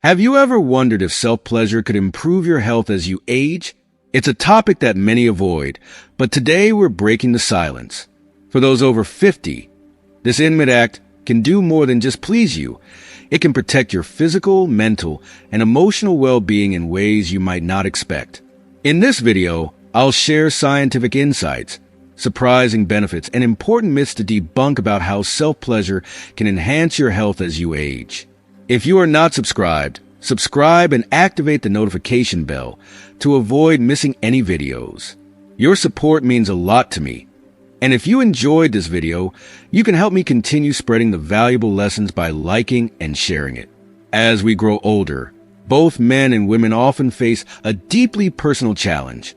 Have you ever wondered if self-pleasure could improve your health as you age? It's a topic that many avoid, but today we're breaking the silence. For those over 50, this intimate act can do more than just please you. It can protect your physical, mental, and emotional well-being in ways you might not expect. In this video, I'll share scientific insights, surprising benefits, and important myths to debunk about how self-pleasure can enhance your health as you age. If you are not subscribed, subscribe and activate the notification bell to avoid missing any videos. Your support means a lot to me. And if you enjoyed this video, you can help me continue spreading the valuable lessons by liking and sharing it. As we grow older, both men and women often face a deeply personal challenge: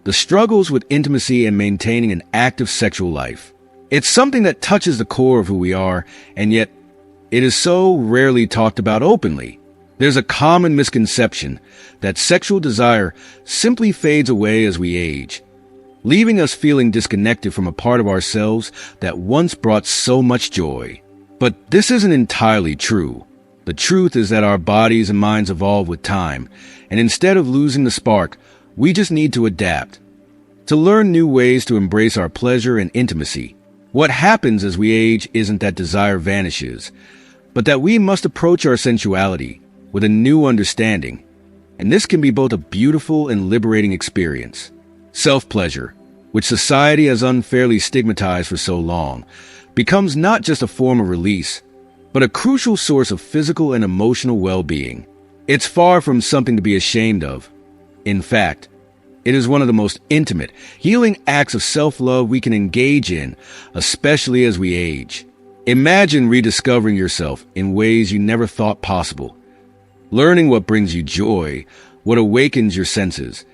the struggles with intimacy and maintaining an active sexual life. It's something that touches the core of who we are, and yet it is so rarely talked about openly. There's a common misconception that sexual desire simply fades away as we age, leaving us feeling disconnected from a part of ourselves that once brought so much joy. But this isn't entirely true. The truth is that our bodies and minds evolve with time, and instead of losing the spark, we just need to adapt, to learn new ways to embrace our pleasure and intimacy. What happens as we age isn't that desire vanishes, but that we must approach our sensuality with a new understanding. And this can be both a beautiful and liberating experience. Self-pleasure, which society has unfairly stigmatized for so long, becomes not just a form of release, but a crucial source of physical and emotional well-being. It's far from something to be ashamed of. In fact, it is one of the most intimate, healing acts of self-love we can engage in, especially as we age. Imagine rediscovering yourself in ways you never thought possible, learning what brings you joy, what awakens your senses,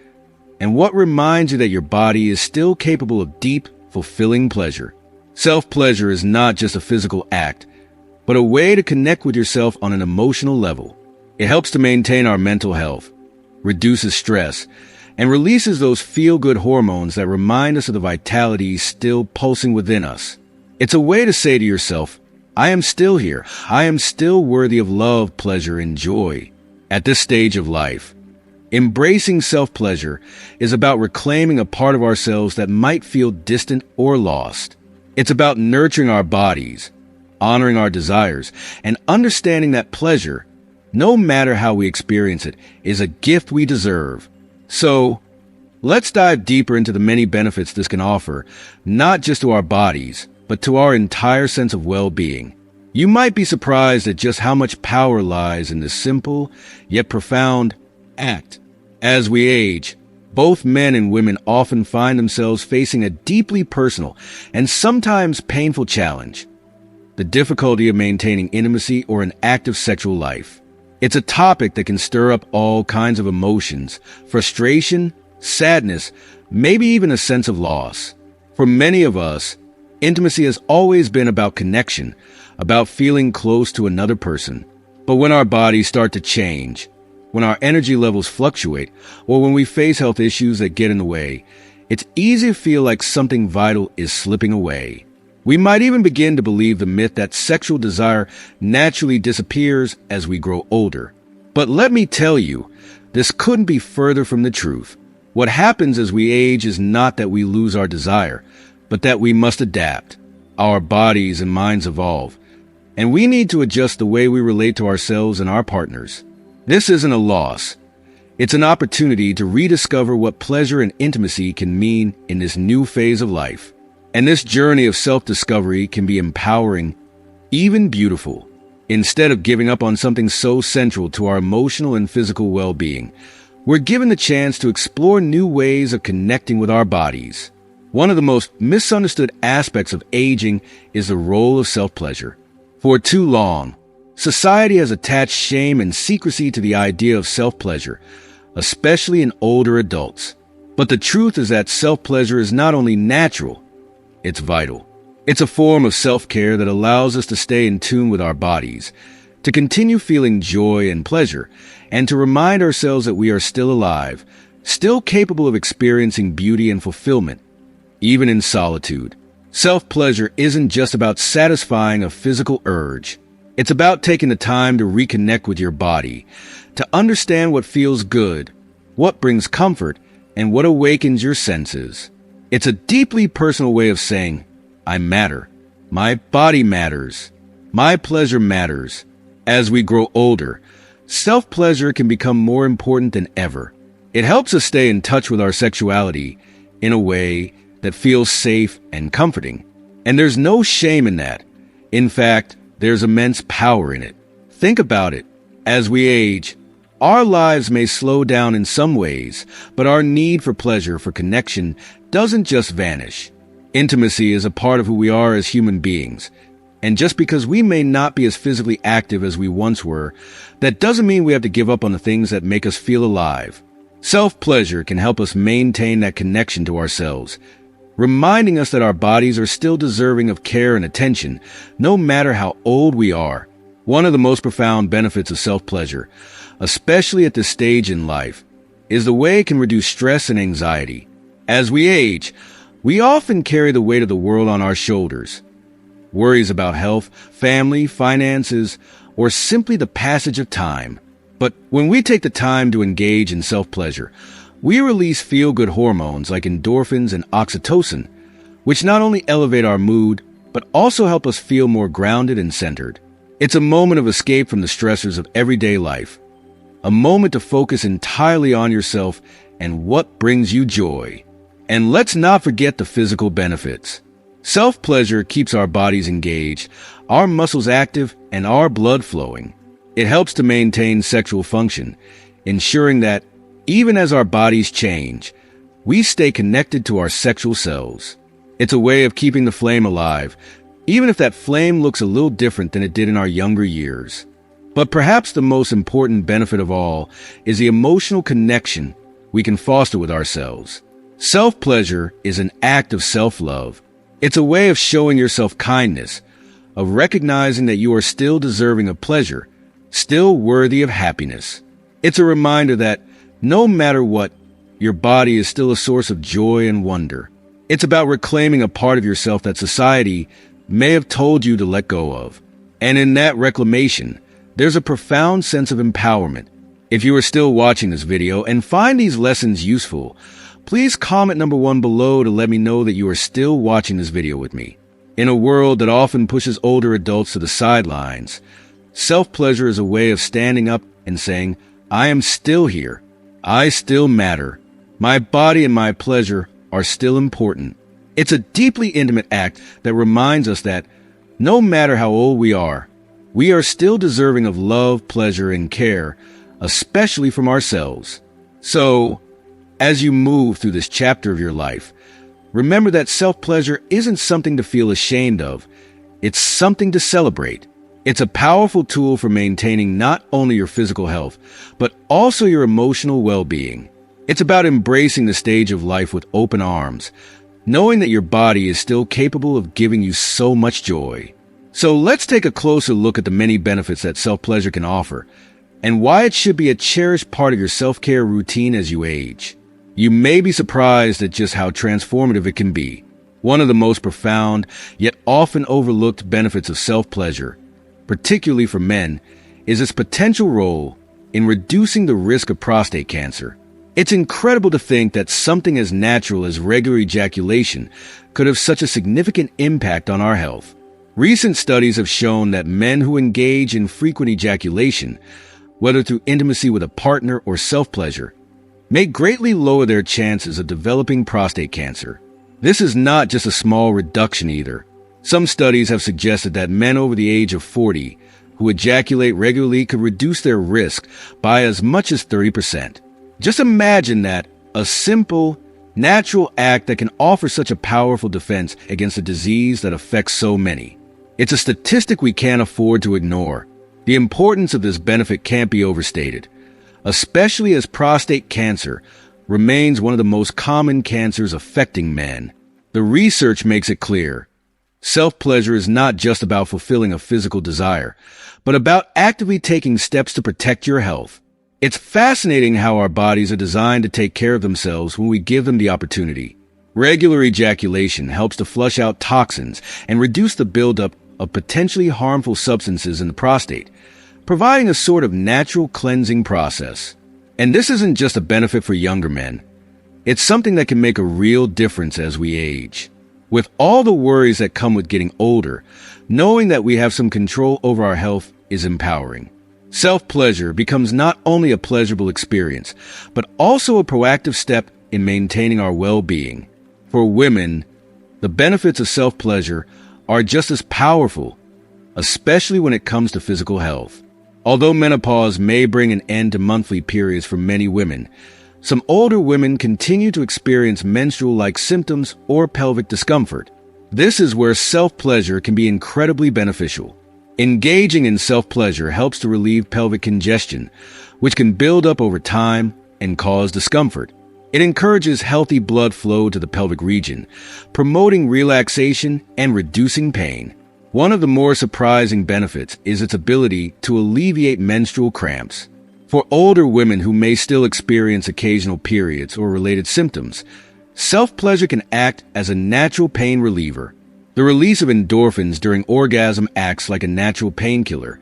and what reminds you that your body is still capable of deep, fulfilling pleasure. Self-pleasure is not just a physical act, but a way to connect with yourself on an emotional level. It helps to maintain our mental health, reduces stress, and releases those feel-good hormones that remind us of the vitality still pulsing within us. It's a way to say to yourself, I am still here. I am still worthy of love, pleasure, and joy. At this stage of life, embracing self-pleasure is about reclaiming a part of ourselves that might feel distant or lost. It's about nurturing our bodies, honoring our desires, and understanding that pleasure, no matter how we experience it, is a gift we deserve. So, let's dive deeper into the many benefits this can offer, not just to our bodies, but to our entire sense of well-being. You might be surprised at just how much power lies in this simple, yet profound act. As we age, both men and women often find themselves facing a deeply personal and sometimes painful challenge: the difficulty of maintaining intimacy or an active sexual life. It's a topic that can stir up all kinds of emotions: frustration, sadness, maybe even a sense of loss. For many of us, intimacy has always been about connection, about feeling close to another person. But when our bodies start to change, when our energy levels fluctuate, or when we face health issues that get in the way, it's easy to feel like something vital is slipping away. We might even begin to believe the myth that sexual desire naturally disappears as we grow older. But let me tell you, this couldn't be further from the truth. What happens as we age is not that we lose our desire, but that we must adapt. Our bodies and minds evolve, and we need to adjust the way we relate to ourselves and our partners. This isn't a loss. It's an opportunity to rediscover what pleasure and intimacy can mean in this new phase of life. And this journey of self-discovery can be empowering, even beautiful. Instead of giving up on something so central to our emotional and physical well-being, we're given the chance to explore new ways of connecting with our bodies. One of the most misunderstood aspects of aging is the role of self-pleasure. For too long, society has attached shame and secrecy to the idea of self-pleasure, especially in older adults. But the truth is that self-pleasure is not only natural, it's vital. It's a form of self-care that allows us to stay in tune with our bodies, to continue feeling joy and pleasure, and to remind ourselves that we are still alive, still capable of experiencing beauty and fulfillment, even in solitude. Self-pleasure isn't just about satisfying a physical urge. It's about taking the time to reconnect with your body, to understand what feels good, what brings comfort, and what awakens your senses. It's a deeply personal way of saying, I matter. My body matters. My pleasure matters. As we grow older, self-pleasure can become more important than ever. It helps us stay in touch with our sexuality in a way that feels safe and comforting. And there's no shame in that. In fact, there's immense power in it. Think about it. As we age, our lives may slow down in some ways, but our need for pleasure, for connection, doesn't just vanish. Intimacy is a part of who we are as human beings. And just because we may not be as physically active as we once were, that doesn't mean we have to give up on the things that make us feel alive. Self-pleasure can help us maintain that connection to ourselves, reminding us that our bodies are still deserving of care and attention, no matter how old we are. One of the most profound benefits of self-pleasure, especially at this stage in life, is the way it can reduce stress and anxiety. As we age, we often carry the weight of the world on our shoulders. Worries about health, family, finances, or simply the passage of time. But when we take the time to engage in self-pleasure, we release feel-good hormones like endorphins and oxytocin, which not only elevate our mood, but also help us feel more grounded and centered. It's a moment of escape from the stressors of everyday life, a moment to focus entirely on yourself and what brings you joy. And let's not forget the physical benefits. Self-pleasure keeps our bodies engaged, our muscles active, and our blood flowing. It helps to maintain sexual function, ensuring that, even as our bodies change, we stay connected to our sexual selves. It's a way of keeping the flame alive, even if that flame looks a little different than it did in our younger years. But perhaps the most important benefit of all is the emotional connection we can foster with ourselves. Self-pleasure is an act of self-love. It's a way of showing yourself kindness, of recognizing that you are still deserving of pleasure, still worthy of happiness. It's a reminder that, no matter what, your body is still a source of joy and wonder. It's about reclaiming a part of yourself that society may have told you to let go of. And in that reclamation, there's a profound sense of empowerment. If you are still watching this video and find these lessons useful, please comment number 1 below to let me know that you are still watching this video with me. In a world that often pushes older adults to the sidelines, self-pleasure is a way of standing up and saying, I am still here. I still matter. My body and my pleasure are still important. It's a deeply intimate act that reminds us that, no matter how old we are still deserving of love, pleasure, and care, especially from ourselves. So, as you move through this chapter of your life, remember that self-pleasure isn't something to feel ashamed of. It's something to celebrate. It's a powerful tool for maintaining not only your physical health, but also your emotional well-being. It's about embracing the stage of life with open arms, knowing that your body is still capable of giving you so much joy. So let's take a closer look at the many benefits that self-pleasure can offer, and why it should be a cherished part of your self-care routine as you age. You may be surprised at just how transformative it can be. One of the most profound, yet often overlooked benefits of self-pleasure, particularly for men, is its potential role in reducing the risk of prostate cancer. It's incredible to think that something as natural as regular ejaculation could have such a significant impact on our health. Recent studies have shown that men who engage in frequent ejaculation, whether through intimacy with a partner or self-pleasure, may greatly lower their chances of developing prostate cancer. This is not just a small reduction either. Some studies have suggested that men over the age of 40 who ejaculate regularly could reduce their risk by as much as 30%. Just imagine that, a simple, natural act that can offer such a powerful defense against a disease that affects so many. It's a statistic we can't afford to ignore. The importance of this benefit can't be overstated, especially as prostate cancer remains one of the most common cancers affecting men. The research makes it clear. Self-pleasure is not just about fulfilling a physical desire, but about actively taking steps to protect your health. It's fascinating how our bodies are designed to take care of themselves when we give them the opportunity. Regular ejaculation helps to flush out toxins and reduce the buildup of potentially harmful substances in the prostate, providing a sort of natural cleansing process. And this isn't just a benefit for younger men. It's something that can make a real difference as we age. With all the worries that come with getting older, knowing that we have some control over our health is empowering. Self-pleasure becomes not only a pleasurable experience, but also a proactive step in maintaining our well-being. For women, the benefits of self-pleasure are just as powerful, especially when it comes to physical health. Although menopause may bring an end to monthly periods for many women, some older women continue to experience menstrual-like symptoms or pelvic discomfort. This is where self-pleasure can be incredibly beneficial. Engaging in self-pleasure helps to relieve pelvic congestion, which can build up over time and cause discomfort. It encourages healthy blood flow to the pelvic region, promoting relaxation and reducing pain. One of the more surprising benefits is its ability to alleviate menstrual cramps. For older women who may still experience occasional periods or related symptoms, self-pleasure can act as a natural pain reliever. The release of endorphins during orgasm acts like a natural painkiller,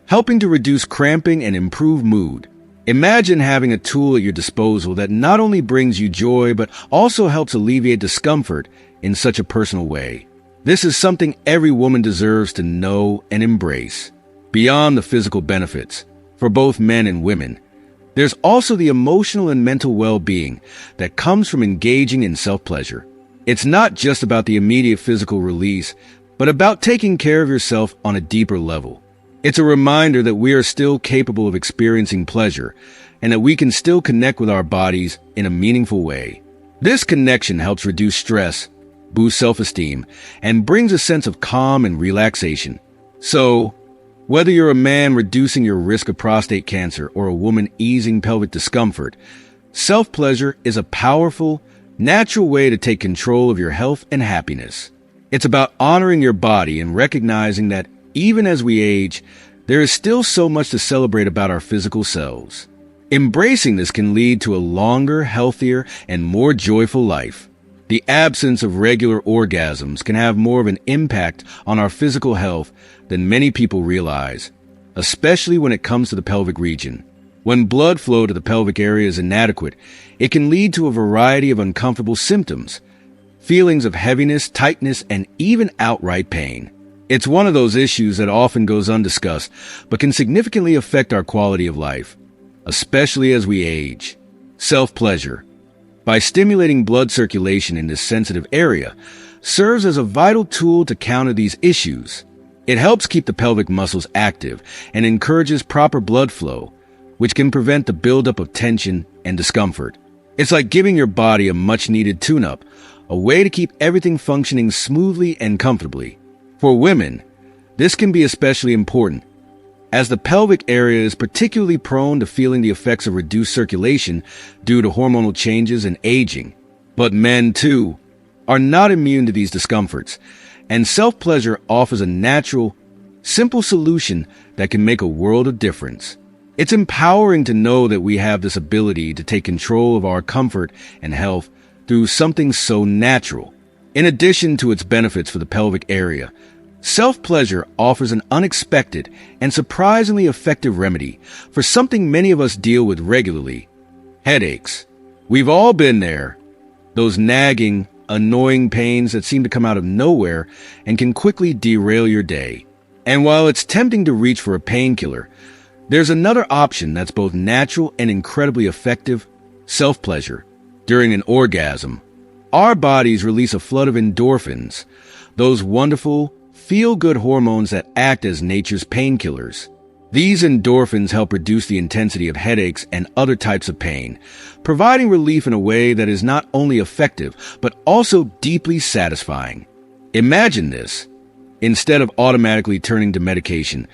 helping to reduce cramping and improve mood. Imagine having a tool at your disposal that not only brings you joy but also helps alleviate discomfort in such a personal way. This is something every woman deserves to know and embrace. Beyond the physical benefits, for both men and women, there's also the emotional and mental well-being that comes from engaging in self-pleasure. It's not just about the immediate physical release, but about taking care of yourself on a deeper level. It's a reminder that we are still capable of experiencing pleasure and that we can still connect with our bodies in a meaningful way. This connection helps reduce stress, boosts self-esteem, and brings a sense of calm and relaxation. So, whether you're a man reducing your risk of prostate cancer or a woman easing pelvic discomfort, self-pleasure is a powerful, natural way to take control of your health and happiness. It's about honoring your body and recognizing that even as we age, there is still so much to celebrate about our physical selves. Embracing this can lead to a longer, healthier, and more joyful life. The absence of regular orgasms can have more of an impact on our physical health than many people realize, especially when it comes to the pelvic region. When blood flow to the pelvic area is inadequate, it can lead to a variety of uncomfortable symptoms, feelings of heaviness, tightness, and even outright pain. It's one of those issues that often goes undiscussed, but can significantly affect our quality of life, especially as we age. Self-pleasure, by stimulating blood circulation in this sensitive area, serves as a vital tool to counter these issues. It helps keep the pelvic muscles active and encourages proper blood flow, which can prevent the buildup of tension and discomfort. It's like giving your body a much-needed tune-up, a way to keep everything functioning smoothly and comfortably. For women, this can be especially important, as the pelvic area is particularly prone to feeling the effects of reduced circulation due to hormonal changes and aging. But men, too, are not immune to these discomforts, and self-pleasure offers a natural, simple solution that can make a world of difference. It's empowering to know that we have this ability to take control of our comfort and health through something so natural. In addition to its benefits for the pelvic area, self-pleasure offers an unexpected and surprisingly effective remedy for something many of us deal with regularly: headaches. We've all been there. Those nagging, annoying pains that seem to come out of nowhere and can quickly derail your day. And while it's tempting to reach for a painkiller, there's another option that's both natural and incredibly effective: self-pleasure. During an orgasm, our bodies release a flood of endorphins, those wonderful, feel-good hormones that act as nature's painkillers. These endorphins help reduce the intensity of headaches and other types of pain, providing relief in a way that is not only effective, but also deeply satisfying. Imagine this. Instead of automatically turning to medication,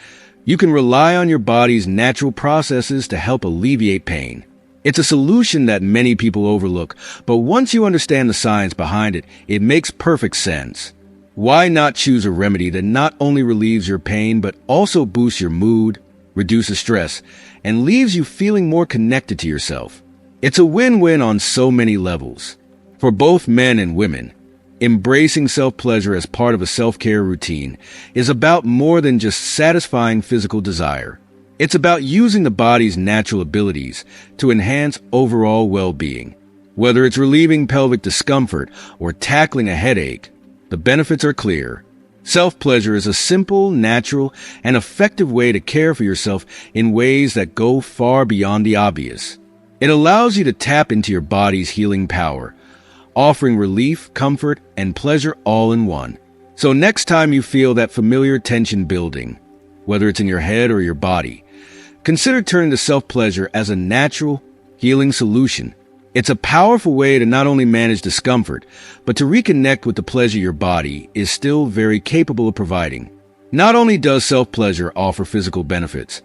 you can rely on your body's natural processes to help alleviate pain. It's a solution that many people overlook, but once you understand the science behind it, it makes perfect sense. Why not choose a remedy that not only relieves your pain, but also boosts your mood, reduces stress, and leaves you feeling more connected to yourself? It's a win-win on so many levels. For both men and women, Embracing self-pleasure as part of a self-care routine is about more than just satisfying physical desire. It's about using the body's natural abilities to enhance overall well-being. Whether it's relieving pelvic discomfort or tackling a headache, the benefits are clear. Self-pleasure is a simple, natural, and effective way to care for yourself in ways that go far beyond the obvious. It allows you to tap into your body's healing power, offering relief, comfort, and pleasure all in one. So next time you feel that familiar tension building, whether it's in your head or your body, consider turning to self-pleasure as a natural, healing solution. It's a powerful way to not only manage discomfort, but to reconnect with the pleasure your body is still very capable of providing. Not only does self-pleasure offer physical benefits,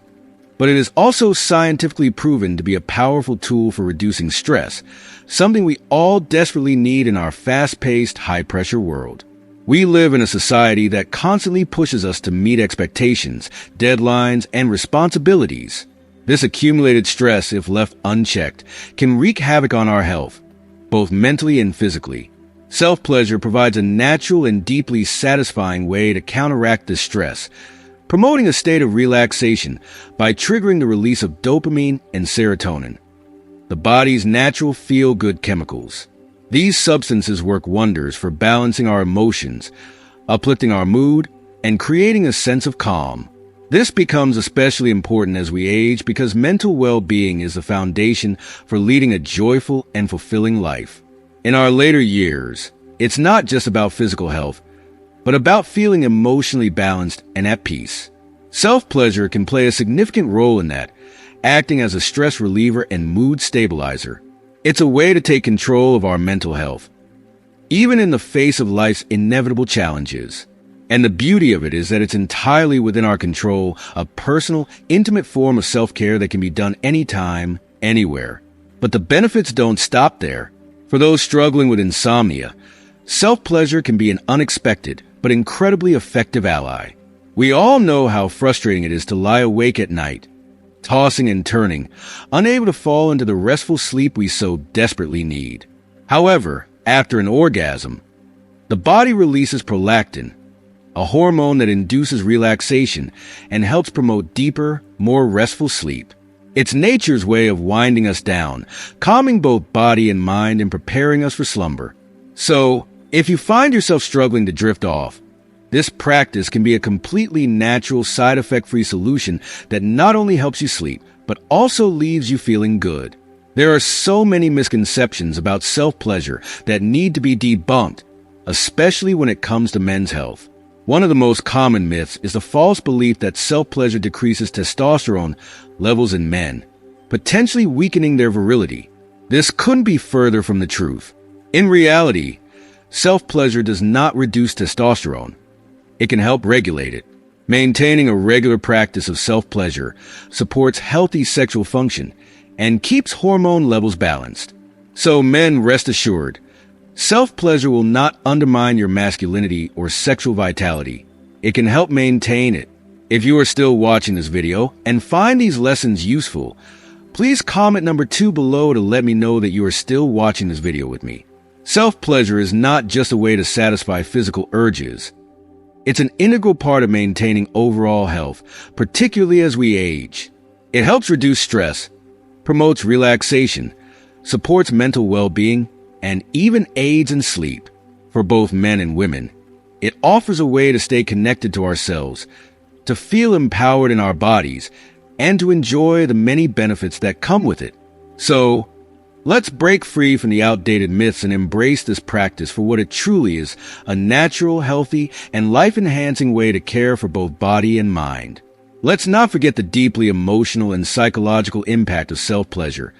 but it is also scientifically proven to be a powerful tool for reducing stress, something we all desperately need in our fast-paced, high-pressure world. We live in a society that constantly pushes us to meet expectations, deadlines, and responsibilities. This accumulated stress, if left unchecked, can wreak havoc on our health, both mentally and physically. Self-pleasure provides a natural and deeply satisfying way to counteract this stress, promoting a state of relaxation by triggering the release of dopamine and serotonin, the body's natural feel-good chemicals. These substances work wonders for balancing our emotions, uplifting our mood, and creating a sense of calm. This becomes especially important as we age because mental well-being is the foundation for leading a joyful and fulfilling life. In our later years, it's not just about physical health, but about feeling emotionally balanced and at peace. Self-pleasure can play a significant role in that, acting as a stress reliever and mood stabilizer. It's a way to take control of our mental health, even in the face of life's inevitable challenges. And the beauty of it is that it's entirely within our control, a personal, intimate form of self-care that can be done anytime, anywhere. But the benefits don't stop there. For those struggling with insomnia, self-pleasure can be an unexpected but incredibly effective ally. We all know how frustrating it is to lie awake at night, tossing and turning, unable to fall into the restful sleep we so desperately need. However, after an orgasm, the body releases prolactin, a hormone that induces relaxation and helps promote deeper, more restful sleep. It's nature's way of winding us down, calming both body and mind and preparing us for slumber. So, if you find yourself struggling to drift off, this practice can be a completely natural, side effect-free solution that not only helps you sleep, but also leaves you feeling good. There are so many misconceptions about self-pleasure that need to be debunked, especially when it comes to men's health. One of the most common myths is the false belief that self-pleasure decreases testosterone levels in men, potentially weakening their virility. This couldn't be further from the truth. In reality, self-pleasure does not reduce testosterone. It can help regulate it. Maintaining a regular practice of self-pleasure supports healthy sexual function and keeps hormone levels balanced. So men, rest assured, self-pleasure will not undermine your masculinity or sexual vitality. It can help maintain it. If you are still watching this video and find these lessons useful, please comment number 2 below to let me know that you are still watching this video with me. Self-pleasure is not just a way to satisfy physical urges. It's an integral part of maintaining overall health, particularly as we age. It helps reduce stress, promotes relaxation, supports mental well-being, and even aids in sleep. For both men and women, it offers a way to stay connected to ourselves, to feel empowered in our bodies, and to enjoy the many benefits that come with it. So, let's break free from the outdated myths and embrace this practice for what it truly is, a natural, healthy, and life-enhancing way to care for both body and mind. Let's not forget the deeply emotional and psychological impact of self-pleasure,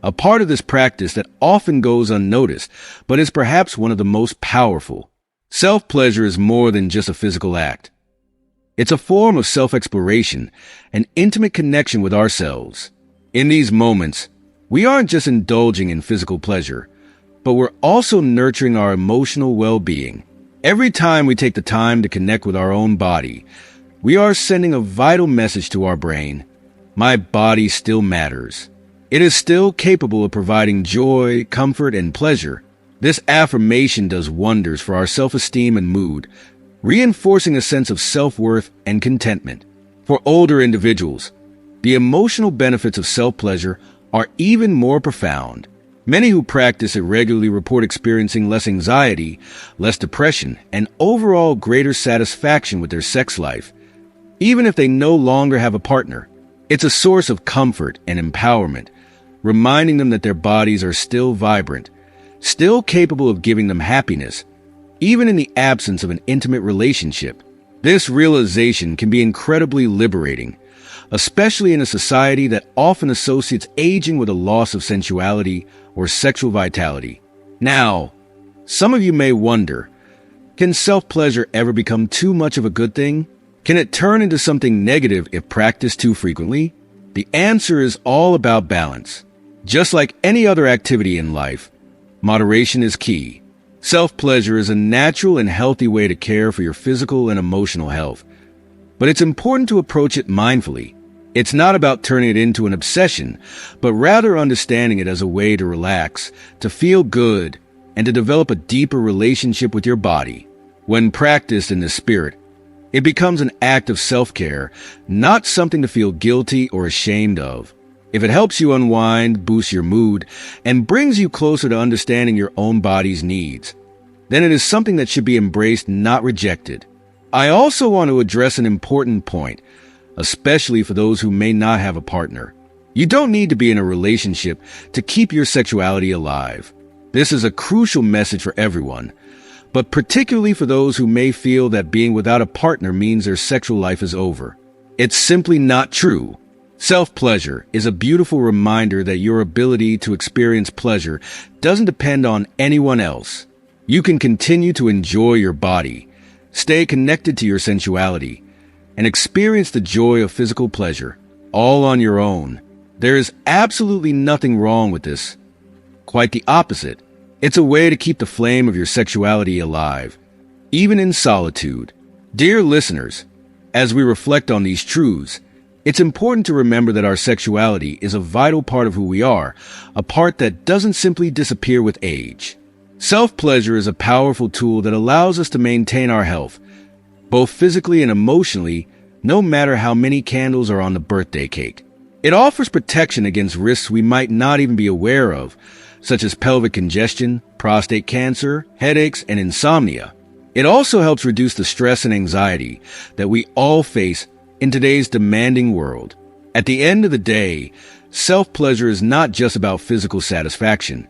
a part of this practice that often goes unnoticed, but is perhaps one of the most powerful. Self-pleasure is more than just a physical act. It's a form of self-exploration, an intimate connection with ourselves. In these moments, we aren't just indulging in physical pleasure, but we're also nurturing our emotional well-being. Every time we take the time to connect with our own body, we are sending a vital message to our brain. My body still matters. It is still capable of providing joy, comfort, and pleasure. This affirmation does wonders for our self-esteem and mood, reinforcing a sense of self-worth and contentment. For older individuals, the emotional benefits of self-pleasure are even more profound. Many who practice it regularly report experiencing less anxiety, less depression, and overall greater satisfaction with their sex life. Even if they no longer have a partner, it's a source of comfort and empowerment, reminding them that their bodies are still vibrant, still capable of giving them happiness, even in the absence of an intimate relationship. This realization can be incredibly liberating, especially in a society that often associates aging with a loss of sensuality or sexual vitality. Now, some of you may wonder, can self-pleasure ever become too much of a good thing? Can it turn into something negative if practiced too frequently? The answer is all about balance. Just like any other activity in life, moderation is key. Self-pleasure is a natural and healthy way to care for your physical and emotional health, but it's important to approach it mindfully. It's not about turning it into an obsession, but rather understanding it as a way to relax, to feel good, and to develop a deeper relationship with your body. When practiced in this spirit, it becomes an act of self-care, not something to feel guilty or ashamed of. If it helps you unwind, boosts your mood, and brings you closer to understanding your own body's needs, then it is something that should be embraced, not rejected. I also want to address an important point, especially for those who may not have a partner. You don't need to be in a relationship to keep your sexuality alive. This is a crucial message for everyone, but particularly for those who may feel that being without a partner means their sexual life is over. It's simply not true. Self-pleasure is a beautiful reminder that your ability to experience pleasure doesn't depend on anyone else. You can continue to enjoy your body, stay connected to your sensuality, and experience the joy of physical pleasure, all on your own. There is absolutely nothing wrong with this. Quite the opposite. It's a way to keep the flame of your sexuality alive, even in solitude. Dear listeners, as we reflect on these truths, it's important to remember that our sexuality is a vital part of who we are, a part that doesn't simply disappear with age. Self-pleasure is a powerful tool that allows us to maintain our health, both physically and emotionally, no matter how many candles are on the birthday cake. It offers protection against risks we might not even be aware of, such as pelvic congestion, prostate cancer, headaches, and insomnia. It also helps reduce the stress and anxiety that we all face in today's demanding world. At the end of the day, self-pleasure is not just about physical satisfaction.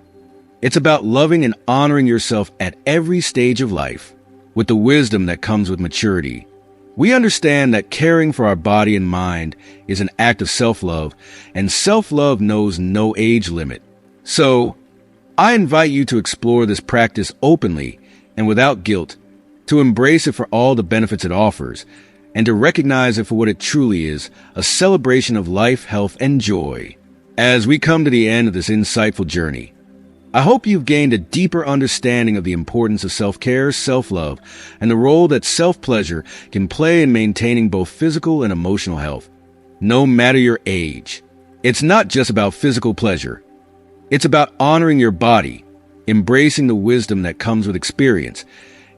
It's about loving and honoring yourself at every stage of life, with the wisdom that comes with maturity. We understand that caring for our body and mind is an act of self-love, and self-love knows no age limit. So, I invite you to explore this practice openly and without guilt, to embrace it for all the benefits it offers, and to recognize it for what it truly is, a celebration of life, health, and joy. As we come to the end of this insightful journey, I hope you've gained a deeper understanding of the importance of self-care, self-love, and the role that self-pleasure can play in maintaining both physical and emotional health, no matter your age. It's not just about physical pleasure. It's about honoring your body, embracing the wisdom that comes with experience,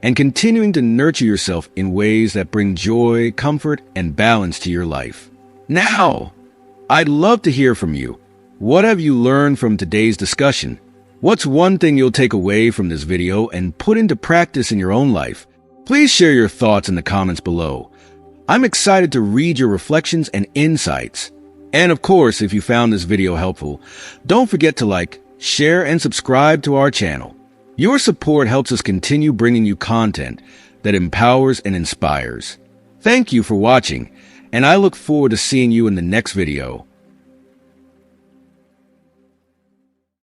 and continuing to nurture yourself in ways that bring joy, comfort, and balance to your life. Now, I'd love to hear from you. What have you learned from today's discussion? What's one thing you'll take away from this video and put into practice in your own life? Please share your thoughts in the comments below. I'm excited to read your reflections and insights. And of course, if you found this video helpful, don't forget to like, share, and subscribe to our channel. Your support helps us continue bringing you content that empowers and inspires. Thank you for watching, and I look forward to seeing you in the next video.